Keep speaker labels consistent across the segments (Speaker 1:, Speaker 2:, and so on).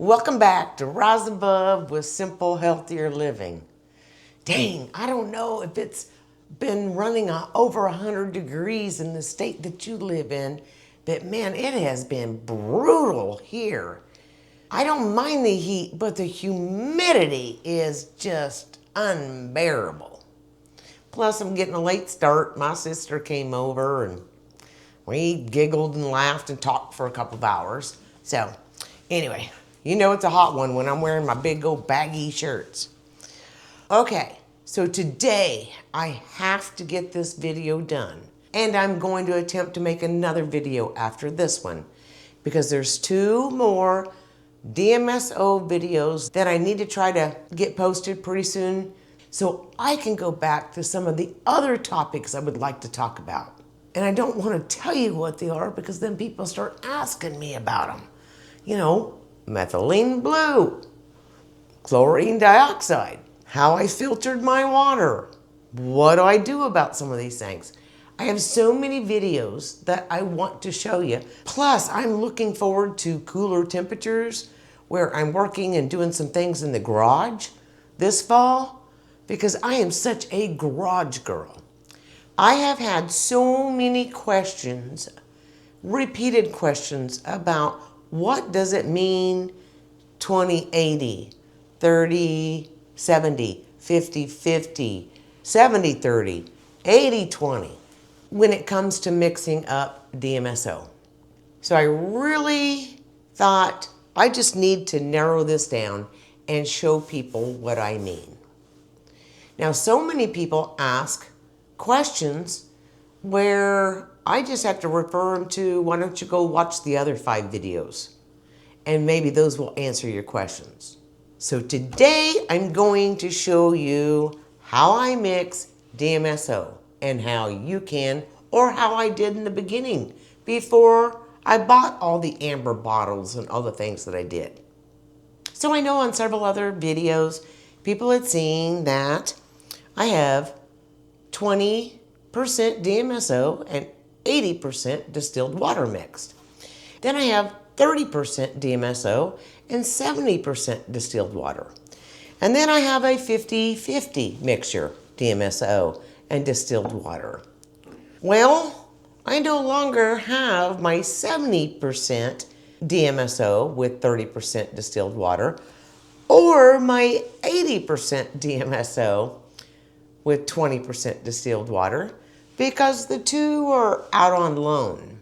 Speaker 1: Welcome back to Rise Above with Simple Healthier Living. Dang, I don't know if it's been running over 100 degrees in the state that you live in, but man, it has been brutal here. I don't mind the heat, but the humidity is just unbearable. Plus, I'm getting a late start. My sister came over and we giggled and laughed and talked for a couple of hours. So, anyway, you know it's a hot one when I'm wearing my big old baggy shirts. Okay, so today I have to get this video done. And I'm going to attempt to make another video after this one because there's 2 more DMSO videos that I need to try to get posted pretty soon so I can go back to some of the other topics I would like to talk about. And I don't want to tell you what they are because then people start asking me about them. You know, methylene blue, chlorine dioxide, how I filtered my water, what do I do about some of these things. I have so many videos that I want to show you. Plus, I'm looking forward to cooler temperatures where I'm working and doing some things in the garage this fall because I am such a garage girl. I have had so many questions, repeated questions about what does it mean 20-80, 30-70, 50-50, 70-30, 80-20 when it comes to mixing up DMSO. So I really thought I just need to narrow this down and show people what I mean. Now, so many people ask questions where I just have to refer them to, why don't you go watch the other 5 videos? And maybe those will answer your questions. So today I'm going to show you how I mix DMSO and how you can, or how I did in the beginning before I bought all the amber bottles and all the things that I did. So I know on several other videos, people had seen that I have 20% DMSO and 80% distilled water mixed. Then I have 30% DMSO and 70% distilled water. And then I have a 50-50 mixture, DMSO and distilled water. Well, I no longer have my 70% DMSO with 30% distilled water or my 80% DMSO with 20% distilled water because the 2 are out on loan.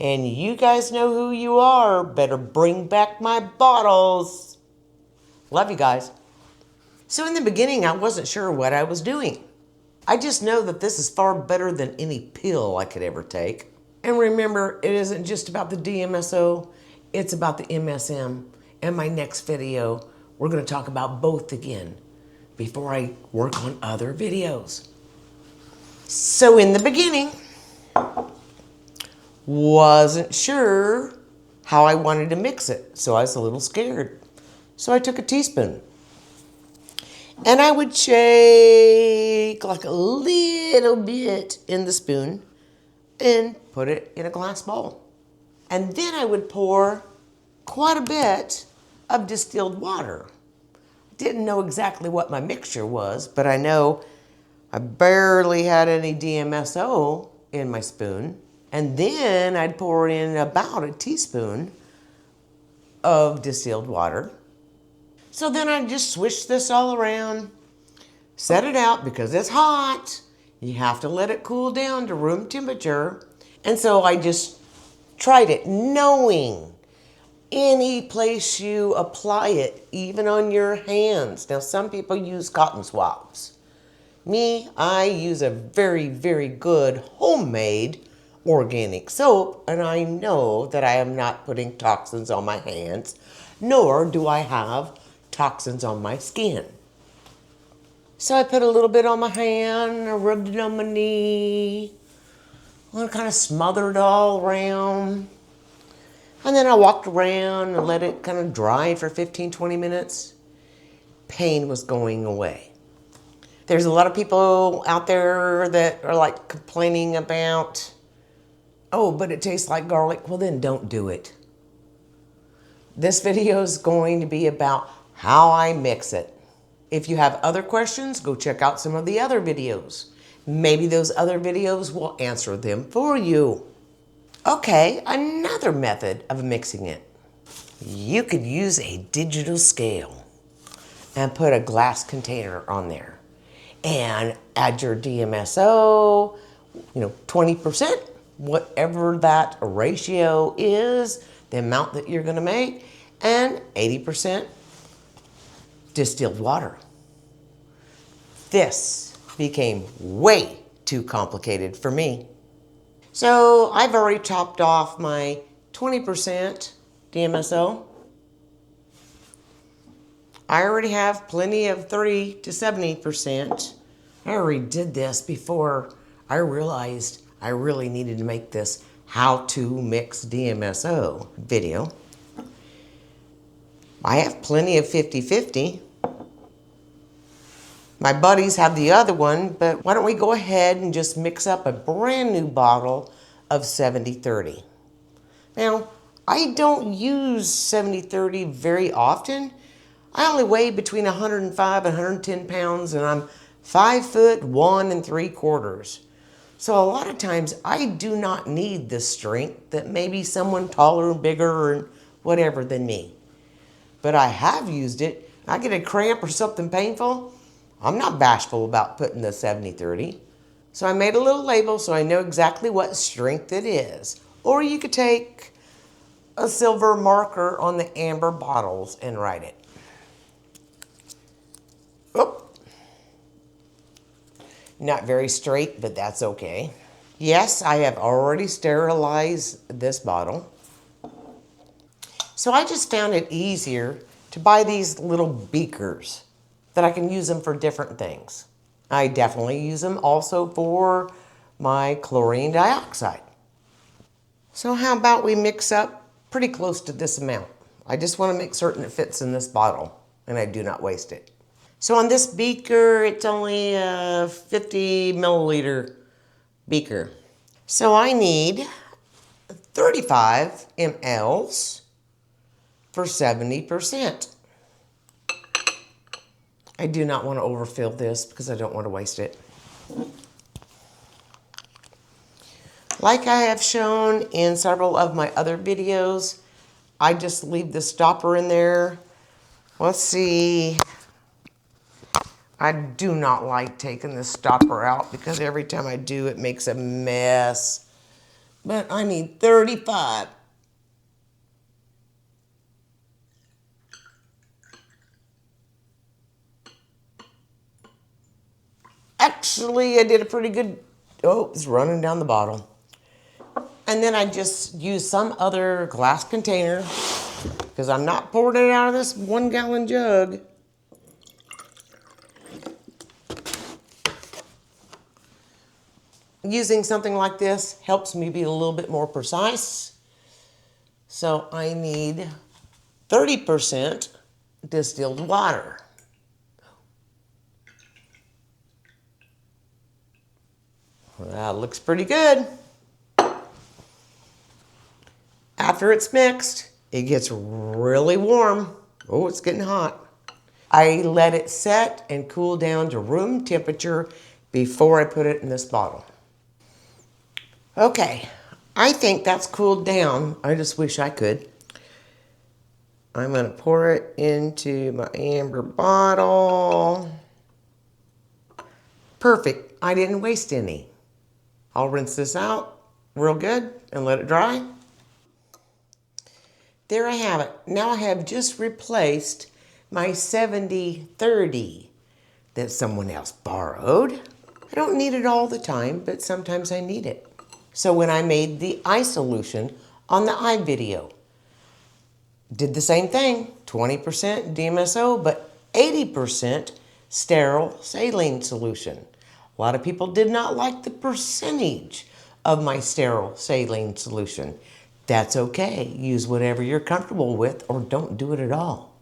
Speaker 1: And you guys know who you are. Better bring back my bottles. Love you guys. So in the beginning, I wasn't sure what I was doing. I just know that this is far better than any pill I could ever take. And remember, it isn't just about the DMSO, it's about the MSM. In my next video, we're going to talk about both again before I work on other videos. So in the beginning, wasn't sure how I wanted to mix it, so I was a little scared. So I took a teaspoon. And I would shake like a little bit in the spoon and put it in a glass bowl. And then I would pour quite a bit of distilled water. Didn't know exactly what my mixture was, but I know I barely had any DMSO in my spoon. And then I'd pour in about a teaspoon of distilled water. So then I just switch this all around, set it out because it's hot. You have to let it cool down to room temperature. And so I just tried it, knowing any place you apply it, even on your hands. Now, some people use cotton swabs. Me, I use a very, very good homemade organic soap, and I know that I am not putting toxins on my hands, nor do I have toxins on my skin. So I put a little bit on my hand, I rubbed it on my knee, and kind of smothered all around. And then I walked around and let it kind of dry for 15-20 minutes. Pain was going away. There's a lot of people out there that are like complaining about, oh, but it tastes like garlic. Well, then don't do it. This video is going to be about how I mix it. If you have other questions, go check out some of the other videos. Maybe those other videos will answer them for you. Okay, another method of mixing it. You could use a digital scale and put a glass container on there and add your DMSO, 20%, whatever that ratio is, the amount that you're gonna make, and 80% distilled water. This became way too complicated for me. So I've already chopped off my 20% DMSO. I already have plenty of 30 to 70%. I already did this before I realized I really needed to make this how to mix DMSO video. I have plenty of 50-50. My buddies have the other one, but why don't we go ahead and just mix up a brand new bottle of 70-30. Now, I don't use 70-30 very often. I only weigh between 105 and 110 pounds, and I'm 5'1" 3/4. So a lot of times I do not need the strength that maybe someone taller and bigger and whatever than me. But I have used it. I get a cramp or something painful, I'm not bashful about putting the 70-30. So I made a little label so I know exactly what strength it is. Or you could take a silver marker on the amber bottles and write it. Oop. Not very straight, but that's okay. Yes, I have already sterilized this bottle. So I just found it easier to buy these little beakers that I can use them for different things. I definitely use them also for my chlorine dioxide. So how about we mix up pretty close to this amount? I just want to make certain it fits in this bottle and I do not waste it. So on this beaker, it's only a 50 milliliter beaker. So I need 35 mLs for 70%. I do not want to overfill this because I don't want to waste it. Like I have shown in several of my other videos, I just leave the stopper in there. Let's see. I do not like taking the stopper out because every time I do, it makes a mess. But I need 35. Actually, I did a pretty good, oh, it's running down the bottle. And then I just use some other glass container because I'm not pouring it out of this 1 gallon jug. Using something like this helps me be a little bit more precise. So I need 30% distilled water. That looks pretty good. After it's mixed, it gets really warm. Oh, it's getting hot. I let it set and cool down to room temperature before I put it in this bottle. Okay, I think that's cooled down. I just wish I could. I'm gonna pour it into my amber bottle. Perfect, I didn't waste any. I'll rinse this out real good and let it dry. There I have it. Now I have just replaced my 70-30 that someone else borrowed. I don't need it all the time, but sometimes I need it. So when I made the eye solution on the eye video, did the same thing, 20% DMSO, but 80% sterile saline solution. A lot of people did not like the percentage of my sterile saline solution. That's okay. Use whatever you're comfortable with or don't do it at all.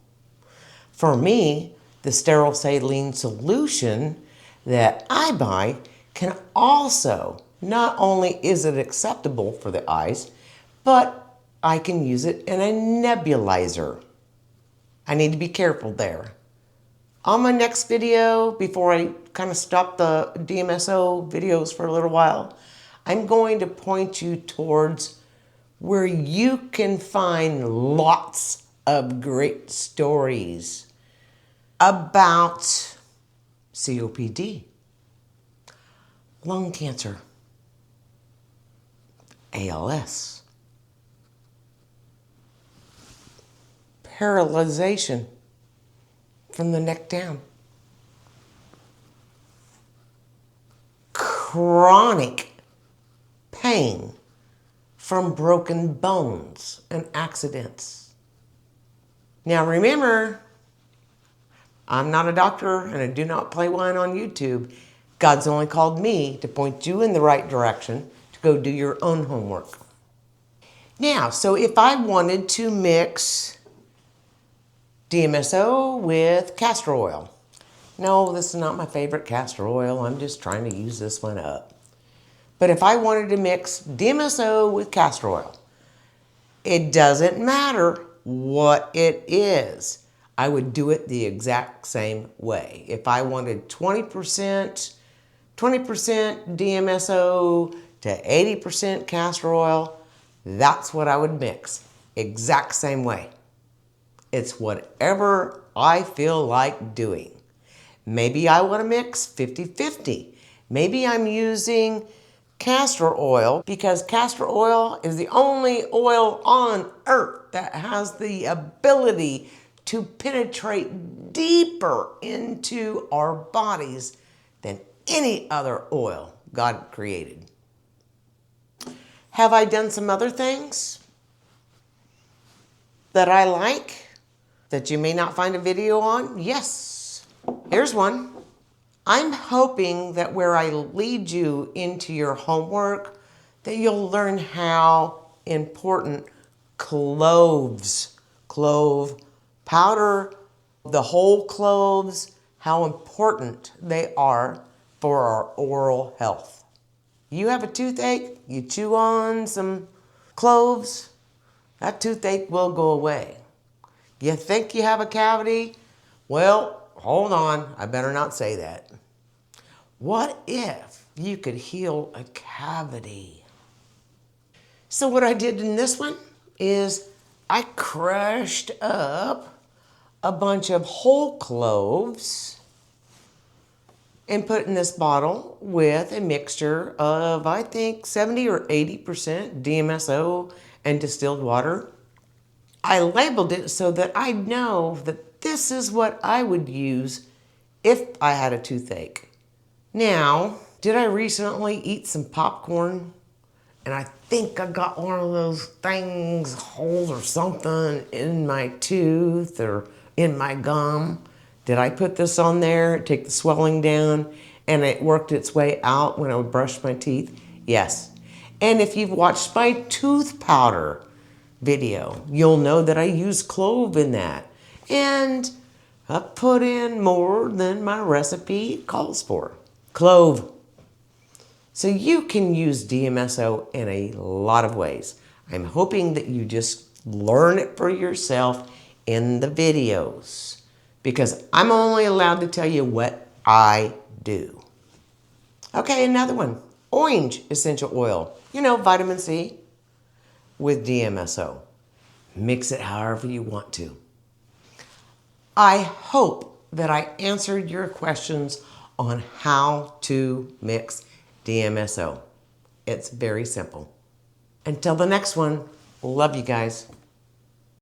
Speaker 1: For me, the sterile saline solution that I buy can also, not only is it acceptable for the eyes, but I can use it in a nebulizer. I need to be careful there. On my next video, before I kind of stop the DMSO videos for a little while, I'm going to point you towards where you can find lots of great stories about COPD, lung cancer, ALS, paralyzation from the neck down, chronic pain from broken bones and accidents. Now remember, I'm not a doctor and I do not play one on YouTube. God's only called me to point you in the right direction to go do your own homework. Now, so if I wanted to mix DMSO with castor oil. No, this is not my favorite castor oil. I'm just trying to use this one up. But if I wanted to mix DMSO with castor oil, it doesn't matter what it is. I would do it the exact same way. If I wanted 20% DMSO to 80% castor oil, that's what I would mix. Exact same way. It's whatever I feel like doing. Maybe I want to mix 50-50. Maybe I'm using castor oil because castor oil is the only oil on earth that has the ability to penetrate deeper into our bodies than any other oil God created. Have I done some other things that I like that you may not find a video on? Yes. Here's one. I'm hoping that where I lead you into your homework, that you'll learn how important cloves, clove powder, the whole cloves, how important they are for our oral health. You have a toothache, you chew on some cloves, that toothache will go away. You think you have a cavity? Well, hold on, I better not say that. What if you could heal a cavity? So what I did in this one is I crushed up a bunch of whole cloves and put in this bottle with a mixture of, I think, 70 or 80% DMSO and distilled water. I labeled it so that I know that this is what I would use if I had a toothache. Now, did I recently eat some popcorn? And I think I got one of those things, holes or something in my tooth or in my gum. Did I put this on there, take the swelling down, and it worked its way out when I would brush my teeth? Yes. And if you've watched my tooth powder video, you'll know that I use clove in that. And I put in more than my recipe calls for. Clove. So you can use DMSO in a lot of ways. I'm hoping that you just learn it for yourself in the videos, because I'm only allowed to tell you what I do. Okay, another one. Orange essential oil. You know, vitamin C with DMSO. Mix it however you want to. I hope that I answered your questions on how to mix DMSO. It's very simple. Until the next one, love you guys.